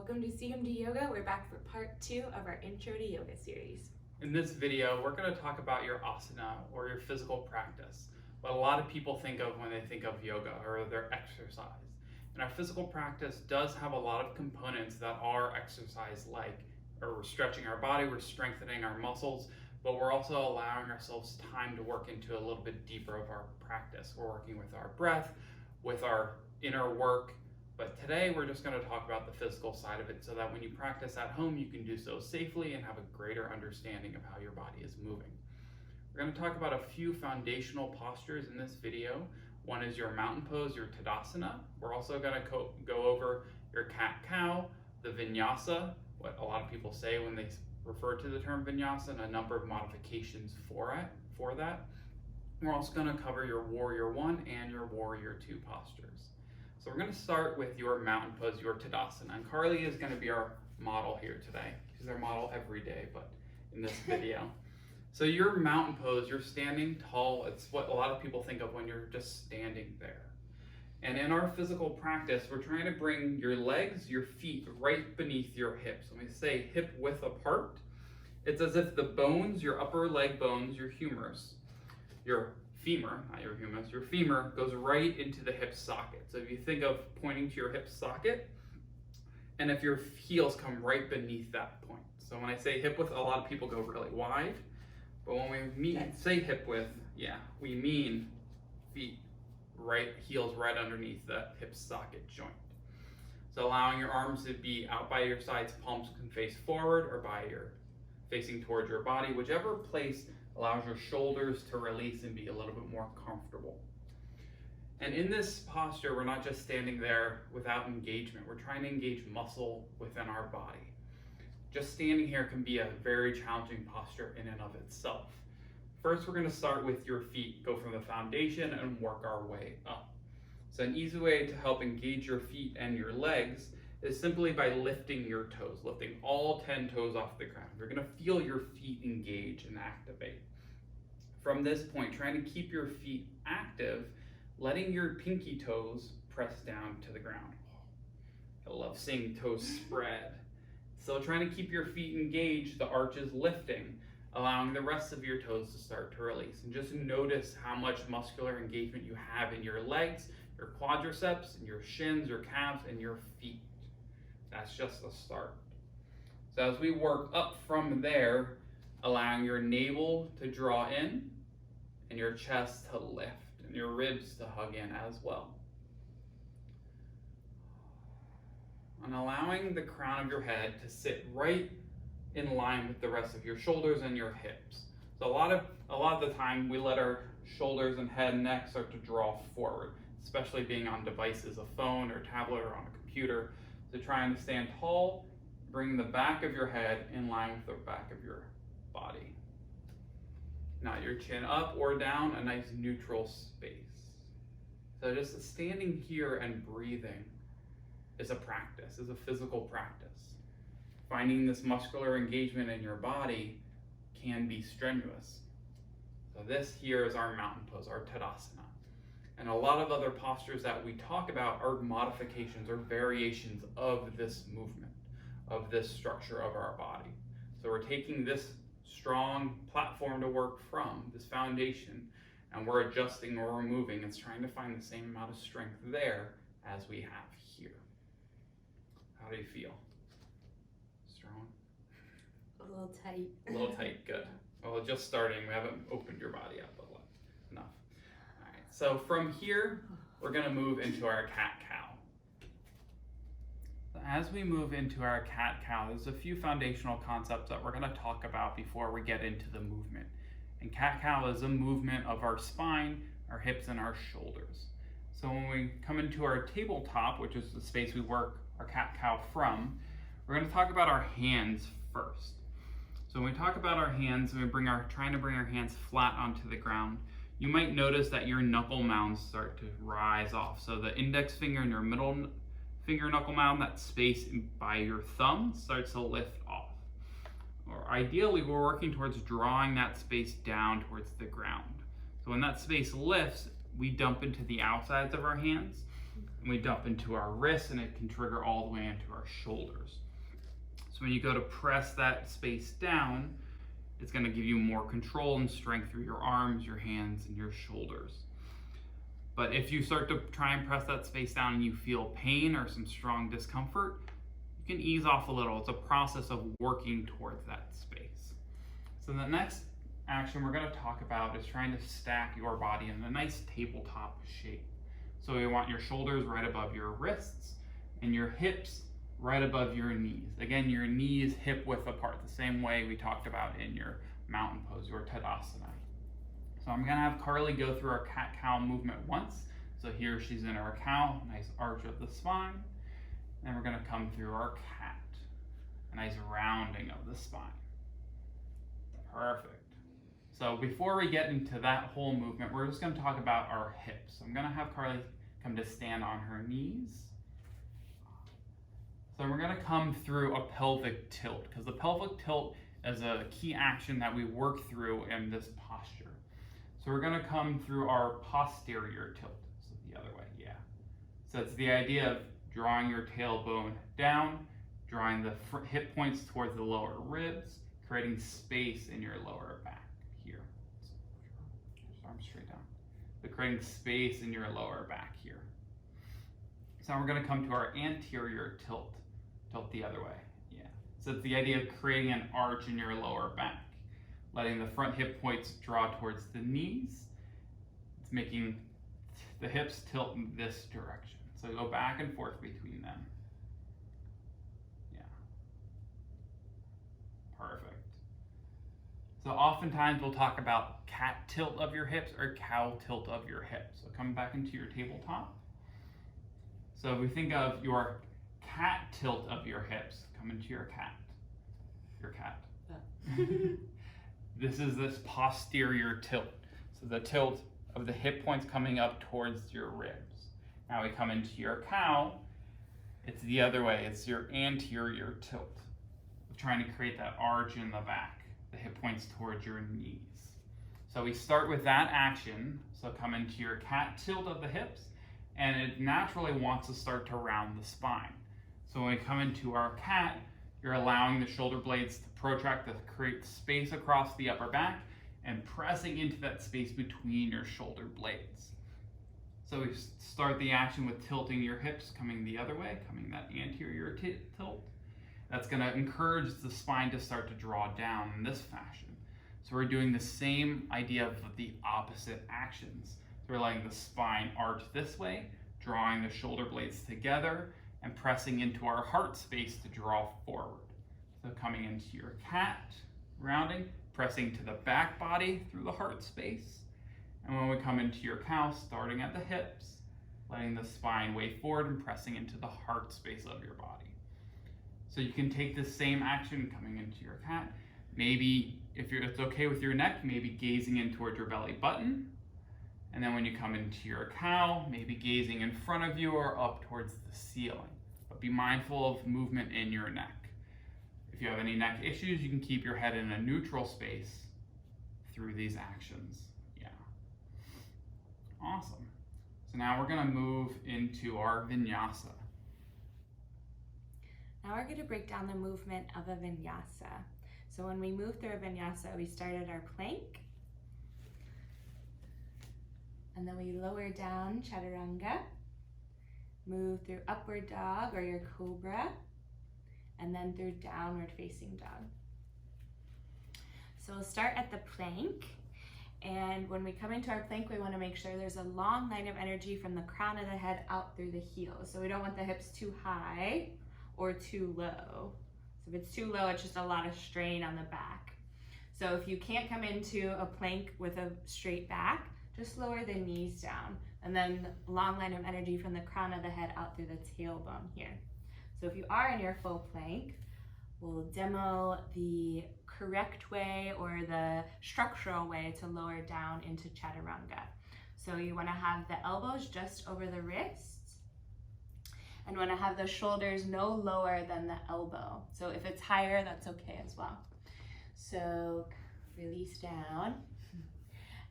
Welcome to CMD Yoga. We're back for part 2 of our Intro to Yoga series. In this video, we're going to talk about your asana or your physical practice, what a lot of people think of when they think of yoga or their exercise. And our physical practice does have a lot of components that are exercise-like, or we're stretching our body, we're strengthening our muscles, but we're also allowing ourselves time to work into a little bit deeper of our practice. We're working with our breath, with our inner work. But today we're just going to talk about the physical side of it so that when you practice at home, you can do so safely and have a greater understanding of how your body is moving. We're going to talk about a few foundational postures in this video. One is your mountain pose, your Tadasana. We're also going to go over your cat-cow, the Vinyasa, what a lot of people say when they refer to the term Vinyasa, and a number of modifications for that. We're also going to cover your Warrior 1 and your Warrior 2 postures. So we're going to start with your mountain pose, your Tadasana. And Carly is going to be our model here today. She's our model every day, but in this video. So your mountain pose, you're standing tall. It's what a lot of people think of when you're just standing there. And in our physical practice, we're trying to bring your legs, your feet right beneath your hips. When we say hip width apart, it's as if the bones, your upper leg bones, your humerus, your femur, not your humerus, your femur goes right into the hip socket. So if you think of pointing to your hip socket, and if your heels come right beneath that point. So when I say hip width, a lot of people go really wide, but when we say hip width, we mean feet right, heels right underneath the hip socket joint. So allowing your arms to be out by your sides, palms can face forward or facing towards your body, whichever place allows your shoulders to release and be a little bit more comfortable. And in this posture, we're not just standing there without engagement. We're trying to engage muscle within our body. Just standing here can be a very challenging posture in and of itself. First, we're going to start with your feet, go from the foundation and work our way up. So an easy way to help engage your feet and your legs is simply by lifting your toes, lifting all 10 toes off the ground. You're going to feel your feet engage and activate. From this point, trying to keep your feet active, letting your pinky toes press down to the ground. I love seeing toes spread. So trying to keep your feet engaged, the arch is lifting, allowing the rest of your toes to start to release. And just notice how much muscular engagement you have in your legs, your quadriceps, and your shins, your calves, and your feet. That's just the start. So as we work up from there, allowing your navel to draw in and your chest to lift and your ribs to hug in as well. And allowing the crown of your head to sit right in line with the rest of your shoulders and your hips. So a lot of the time we let our shoulders and head and neck start to draw forward, especially being on devices, a phone or tablet or on a computer. So trying to stand tall, bring the back of your head in line with the back of your body. Not your chin up or down, a nice neutral space. So just standing here and breathing is a practice, is a physical practice. Finding this muscular engagement in your body can be strenuous. So this here is our mountain pose, our Tadasana. And a lot of other postures that we talk about are modifications or variations of this movement, of this structure of our body. So we're taking this strong platform to work from, this foundation, and we're adjusting or removing. It's trying to find the same amount of strength there as we have here. How do you feel? Strong? A little tight. A little tight, good. Well, just starting, we haven't opened your body up enough. All right, so from here, we're gonna move into our cat-cow. As we move into our cat-cow, there's a few foundational concepts that we're going to talk about before we get into the movement. And cat-cow is a movement of our spine, our hips, and our shoulders. So when we come into our tabletop, which is the space we work our cat-cow from, we're going to talk about our hands first. So when we talk about our hands, we're trying to bring our hands flat onto the ground. You might notice that your knuckle mounds start to rise off. So the index finger and your middle finger knuckle mound, that space by your thumb, starts to lift off. Or ideally, we're working towards drawing that space down towards the ground. So when that space lifts, we dump into the outsides of our hands. and we dump into our wrists, and it can trigger all the way into our shoulders. So when you go to press that space down, it's going to give you more control and strength through your arms, your hands, and your shoulders. But if you start to try and press that space down and you feel pain or some strong discomfort, you can ease off a little. It's a process of working towards that space. So the next action we're going to talk about is trying to stack your body in a nice tabletop shape. So we want your shoulders right above your wrists and your hips right above your knees. Again, your knees hip width apart, the same way we talked about in your mountain pose, your Tadasana. So I'm gonna have Carly go through our cat-cow movement once. So here she's in our cow, nice arch of the spine. Then we're gonna come through our cat, a nice rounding of the spine. Perfect. So before we get into that whole movement, we're just gonna talk about our hips. I'm gonna have Carly come to stand on her knees. So we're gonna come through a pelvic tilt, because the pelvic tilt is a key action that we work through in this posture. So we're gonna come through our posterior tilt, so the other way, yeah. So it's the idea of drawing your tailbone down, drawing the hip points towards the lower ribs, creating space in your lower back here. So arms straight down. But creating space in your lower back here. So now we're gonna come to our anterior tilt the other way, yeah. So it's the idea of creating an arch in your lower back, letting the front hip points draw towards the knees. It's making the hips tilt in this direction. So go back and forth between them. Yeah. Perfect. So oftentimes we'll talk about cat tilt of your hips or cow tilt of your hips. So come back into your tabletop. So if we think of your cat tilt of your hips, come into your cat. Your cat. This is this posterior tilt. So the tilt of the hip points coming up towards your ribs. Now we come into your cow. It's the other way. It's your anterior tilt. We're trying to create that arch in the back, the hip points towards your knees. So we start with that action. So come into your cat tilt of the hips, and it naturally wants to start to round the spine. So when we come into our cat, you're allowing the shoulder blades to protract to create space across the upper back and pressing into that space between your shoulder blades. So we start the action with tilting your hips, coming the other way, coming that anterior tilt. That's gonna encourage the spine to start to draw down in this fashion. So we're doing the same idea of the opposite actions. So we're letting the spine arch this way, drawing the shoulder blades together, and pressing into our heart space to draw forward. So coming into your cat, rounding, pressing to the back body through the heart space. And when we come into your cow, starting at the hips, letting the spine wave forward and pressing into the heart space of your body. So you can take this same action coming into your cat. Maybe if it's okay with your neck, maybe gazing in towards your belly button. And then when you come into your cow, maybe gazing in front of you or up towards the ceiling. But be mindful of movement in your neck. If you have any neck issues, you can keep your head in a neutral space through these actions. Yeah. Awesome. So now we're gonna move into our Vinyasa. Now we're going to break down the movement of a Vinyasa. So when we move through a Vinyasa, we start at our plank. And then we lower down Chaturanga, move through upward dog or your cobra, and then through downward facing dog. So we'll start at the plank. And when we come into our plank, we want to make sure there's a long line of energy from the crown of the head out through the heels. So we don't want the hips too high or too low. So if it's too low, it's just a lot of strain on the back. So if you can't come into a plank with a straight back, just lower the knees down, and then long line of energy from the crown of the head out through the tailbone here. So if you are in your full plank, we'll demo the correct way or the structural way to lower down into Chaturanga. So you want to have the elbows just over the wrists, and want to have the shoulders no lower than the elbow. So if it's higher, that's okay as well. So release down.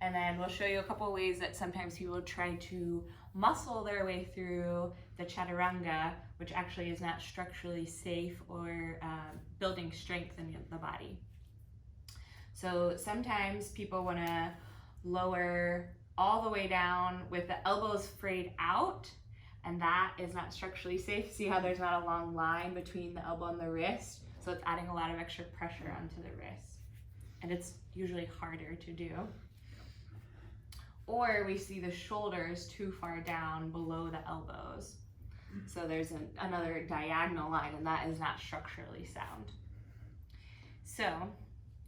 And then we'll show you a couple ways that sometimes people try to muscle their way through the chaturanga, which actually is not structurally safe or building strength in the body. So sometimes people want to lower all the way down with the elbows frayed out, and that is not structurally safe. See how there's not a long line between the elbow and the wrist? So it's adding a lot of extra pressure onto the wrist. And it's usually harder to do. Or we see the shoulders too far down below the elbows. So there's another diagonal line, and that is not structurally sound. So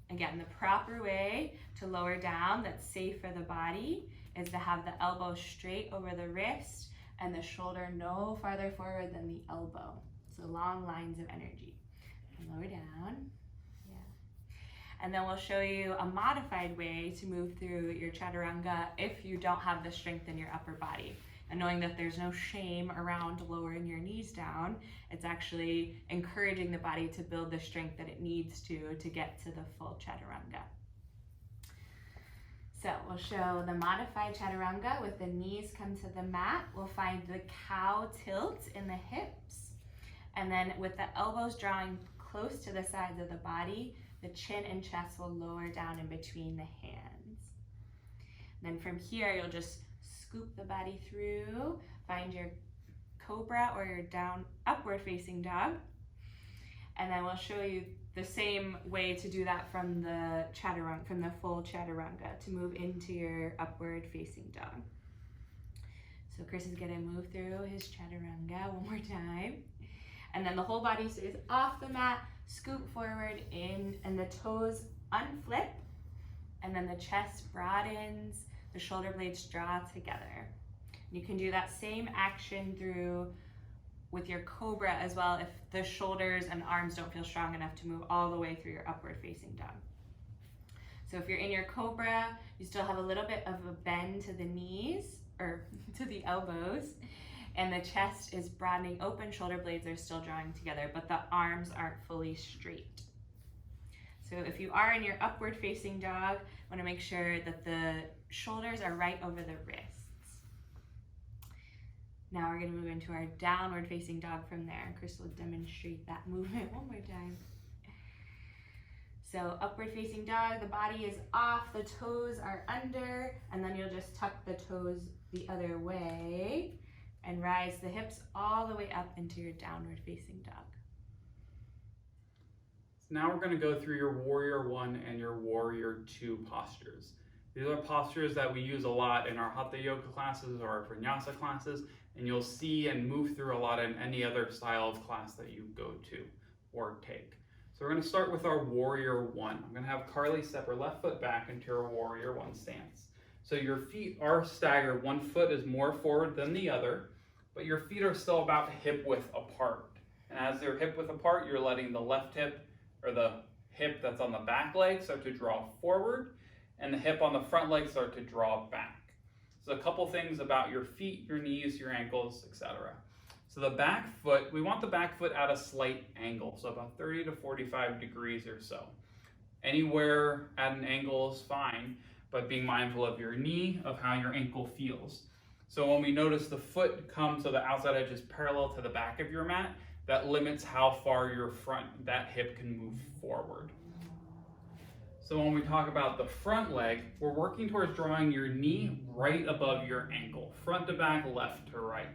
again, the proper way to lower down that's safe for the body is to have the elbow straight over the wrist and the shoulder no farther forward than the elbow. So long lines of energy. And lower down. And then we'll show you a modified way to move through your chaturanga if you don't have the strength in your upper body. And knowing that there's no shame around lowering your knees down, it's actually encouraging the body to build the strength that it needs to get to the full chaturanga. So we'll show the modified chaturanga with the knees come to the mat. We'll find the cow tilt in the hips. And then with the elbows drawing close to the sides of the body, the chin and chest will lower down in between the hands. And then from here, you'll just scoop the body through, find your cobra or your down upward facing dog. And then we'll show you the same way to do that from the chaturanga, from the full chaturanga, to move into your upward facing dog. So Chris is gonna move through his chaturanga one more time. And then the whole body stays off the mat, scoop forward in, and the toes unflip, and then the chest broadens, the shoulder blades draw together. You can do that same action through with your cobra as well if the shoulders and arms don't feel strong enough to move all the way through your upward facing dog. So if you're in your cobra, you still have a little bit of a bend to the knees, or to the elbows, and the chest is broadening open, shoulder blades are still drawing together, but the arms aren't fully straight. So if you are in your upward facing dog, want to make sure that the shoulders are right over the wrists. Now we're going to move into our downward facing dog from there. Chris will demonstrate that movement one more time. So upward facing dog, the body is off, the toes are under, and then you'll just tuck the toes the other way and rise the hips all the way up into your downward facing dog. So now we're going to go through your Warrior 1 and your Warrior 2 postures. These are postures that we use a lot in our Hatha Yoga classes or our Vinyasa classes, and you'll see and move through a lot in any other style of class that you go to or take. So we're going to start with our Warrior 1. I'm going to have Carly step her left foot back into her Warrior 1 stance. So your feet are staggered. One foot is more forward than the other, but your feet are still about hip width apart. And as they're hip width apart, you're letting the left hip, or the hip that's on the back leg, start to draw forward, and the hip on the front leg start to draw back. So a couple things about your feet, your knees, your ankles, etc. So the back foot, we want the back foot at a slight angle, so about 30 to 45 degrees or so. Anywhere at an angle is fine, but being mindful of your knee, of how your ankle feels. So when we notice the foot come so the outside edge is parallel to the back of your mat, that limits how far your that hip can move forward. So when we talk about the front leg, we're working towards drawing your knee right above your ankle, front to back, left to right.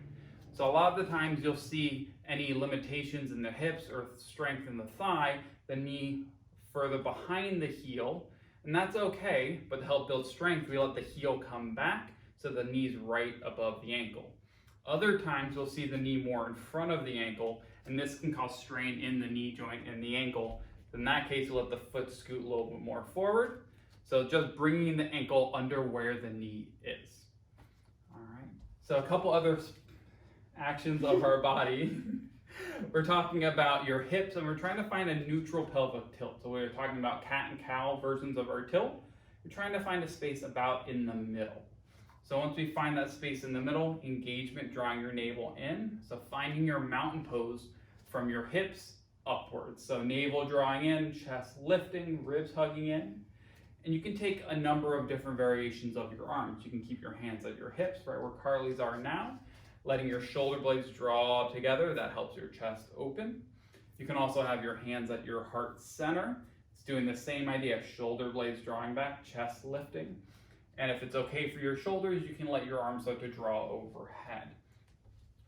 So a lot of the times you'll see any limitations in the hips or strength in the thigh, the knee further behind the heel, and that's okay, but to help build strength, we let the heel come back so the knee's right above the ankle. Other times you'll see the knee more in front of the ankle, and this can cause strain in the knee joint and the ankle. In that case, you'll let the foot scoot a little bit more forward. So just bringing the ankle under where the knee is. All right, so a couple other actions of our body. We're talking about your hips, and we're trying to find a neutral pelvic tilt. So we're talking about cat and cow versions of our tilt. We're trying to find a space about in the middle. So once we find that space in the middle, engagement, drawing your navel in. So finding your mountain pose from your hips upwards. So navel drawing in, chest lifting, ribs hugging in. And you can take a number of different variations of your arms. You can keep your hands at your hips, right where Carly's are now, letting your shoulder blades draw together. That helps your chest open. You can also have your hands at your heart center. It's doing the same idea, shoulder blades drawing back, chest lifting. And if it's okay for your shoulders, you can let your arms start to draw overhead.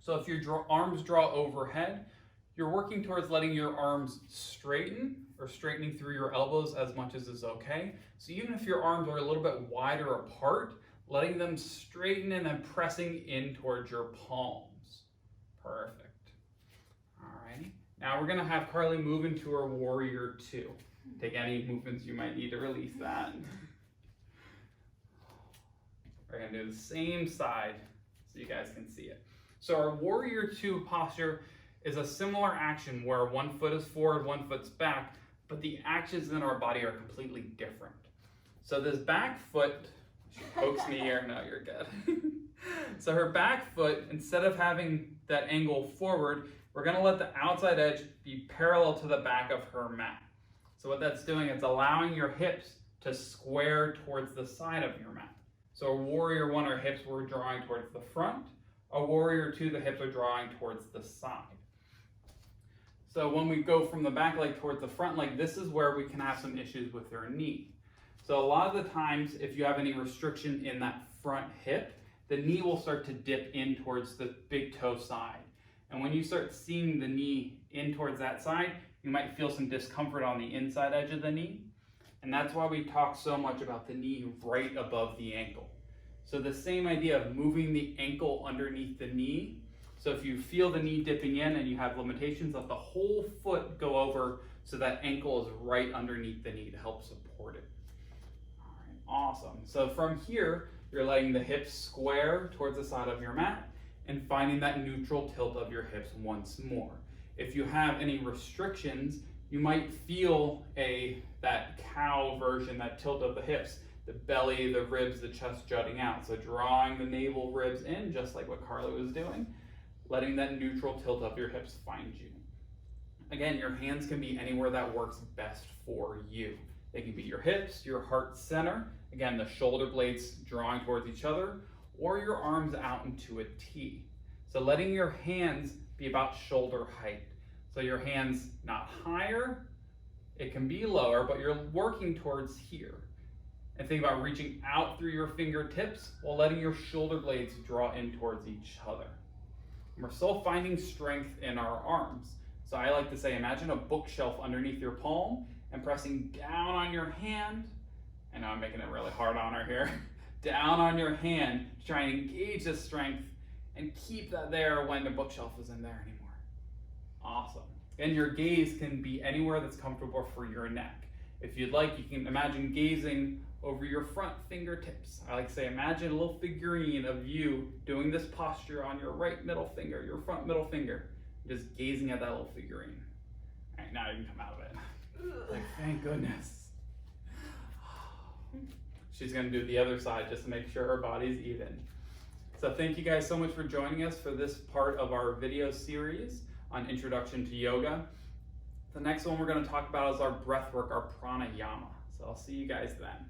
So if your arms draw overhead, you're working towards letting your arms straighten or straightening through your elbows as much as is okay. So even if your arms are a little bit wider apart, letting them straighten and then pressing in towards your palms. Perfect. Alrighty. Now we're gonna have Carly move into her warrior two. Take any movements you might need to release that. We're gonna do the same side so you guys can see it. So our warrior two posture is a similar action where one foot is forward, one foot's back, but the actions in our body are completely different. So this back foot, she pokes me here, no, you're good. So her back foot, instead of having that angle forward, we're gonna let the outside edge be parallel to the back of her mat. So what that's doing is allowing your hips to square towards the side of your mat. So a warrior one, our hips were drawing towards the front. A warrior two, the hips are drawing towards the side. So when we go from the back leg towards the front leg, this is where we can have some issues with our knee. So a lot of the times, if you have any restriction in that front hip, the knee will start to dip in towards the big toe side. And when you start seeing the knee in towards that side, you might feel some discomfort on the inside edge of the knee. And that's why we talk so much about the knee right above the ankle. So the same idea of moving the ankle underneath the knee. So if you feel the knee dipping in and you have limitations, let the whole foot go over so that ankle is right underneath the knee to help support it. All right, awesome. So from here, you're letting the hips square towards the side of your mat and finding that neutral tilt of your hips once more. If you have any restrictions, you might feel that cow version, that tilt of the hips, the belly, the ribs, the chest jutting out. So drawing the navel ribs in, just like what Carly was doing, letting that neutral tilt of your hips find you. Again, your hands can be anywhere that works best for you. They can be your hips, your heart center, again, the shoulder blades drawing towards each other, or your arms out into a T. So letting your hands be about shoulder height. So your hands not higher, it can be lower, but you're working towards here. And think about reaching out through your fingertips while letting your shoulder blades draw in towards each other. And we're still finding strength in our arms. So I like to say, imagine a bookshelf underneath your palm and pressing down on your hand. I know I'm making it really hard on her here. Down on your hand to try and engage the strength and keep that there when the bookshelf isn't there anymore. Awesome. And your gaze can be anywhere that's comfortable for your neck. If you'd like, you can imagine gazing over your front fingertips. I like to say, imagine a little figurine of you doing this posture on your right middle finger, your front middle finger, just gazing at that little figurine. All right, now you can come out of it. Like, thank goodness. She's gonna do the other side just to make sure her body's even. So thank you guys so much for joining us for this part of our video series on Introduction to Yoga. The next one we're gonna talk about is our breath work, our pranayama. So I'll see you guys then.